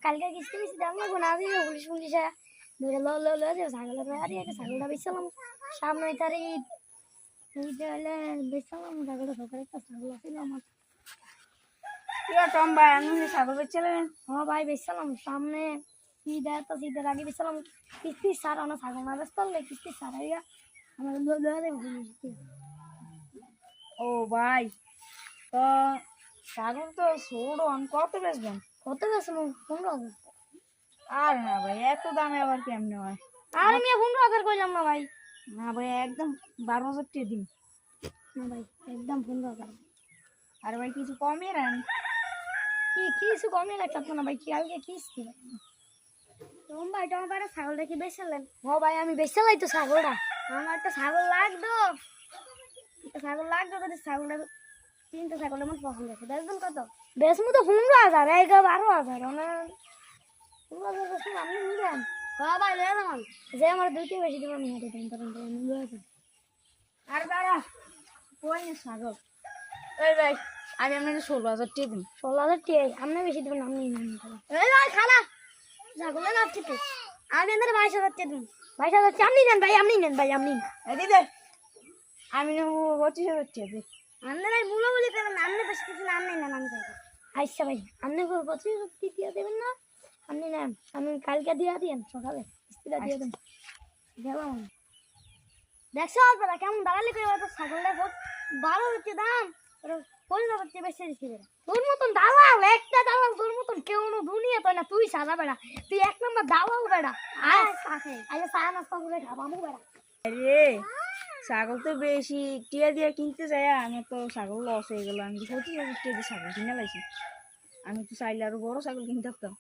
কালকে কিস্তি মিস্তি দাম লাগবো না দিয়ে পুলিশ পুলিশে ধরে ল যে ছাগলের আরে একটা ছাগলটা বেচলাম সামনে তার ঈদ হলে বেচলাম ছাগলটা সকালে একটা ছাগল ছিল আমার টম ভাই আমি ছাগল বেচছিলেন। হ্যাঁ ভাই বেচলাম সামনে ঈদ তো ঈদের আগে বেচলাম কিস্তি সার না ছাগল না বেচতে পারলে কিস্তি সারাইয়া আমার ও ভাই তো ছাগল তো ছোট কত বেচবেন? কত বেচলাম 15,000 আর না ভাই এত দামে আবার কেমনে হয়? আর আমি 15,000 কইলাম না ভাই না ভাই একদম 12,000 টাকা দিন। না ভাই একদম 15,000 আর ভাই কিছু কমে রান কি কিছু কমে লাগতো না ভাই কি আগে কিস্তি তোমার ছাগলটা কি বেচলেন? ও ভাই আমি বেচলাই তো ছাগলটা আমার একটা ছাগল লাগতো যদি ছাগলটা 3টা ছাগল আমার পছন্দ আছে বেচবেন কত? বেচমু তো 15,000 এই 12,000 15,000 আপনি নিলেন হ্যাঁ ভাই লে আমার যে আমার দুইটা বেশি দিব আমি হেঁটে দিন তখন আমি লয়েছি আর দাঁড়া কই না ছাগল এই ভাই আমি আপনাকে 16,000 টাকা দিন। 16,000 টাকা আপনি বেশি দিবেন আপনি এই ভাই খালা ছাগলের লাভ ঠিক আমি এদের 22,000 টাকা দিন 22,000 আপনি নেন ভাই আপনি নেন ভাই আপনি দিদে আমি 25,000 টাকা দিই। আপনারা মূল্য বলি করেন আপনি বেশি কিছু নাম নেই না আমি চাইছি আচ্ছা ভাই আপনি 25,000 দিয়ে দেবেন না আপনি নেন আমি কালকে দিয়ে দিন সকালে কিস্তিটা দিয়ে দেন গেলাম দেখছো আপনারা কেমন দাঁড়ালি করে তো ছাগলটা 12,000 দাম 15,000 বেশি দিচ্ছি তোর মতন দালাল একটা দালাল তোর মতন কেউ না দুনিয়া তো না তুই সাদা বেড়া তুই এক নম্বর দালাল বেড়া আচ্ছা চা নাস্তা করে খাবামু বেড়া আরে ছাগল তো বেশি টিয়া দিয়ে কিনতে যাই আমি তো ছাগল লস হয়ে গেল। আমি 25,000 টাকা দিয়ে ছাগল কিনে লাইছি। আমি তো চাইলে আরো বড় ছাগল কিনতে পারতাম।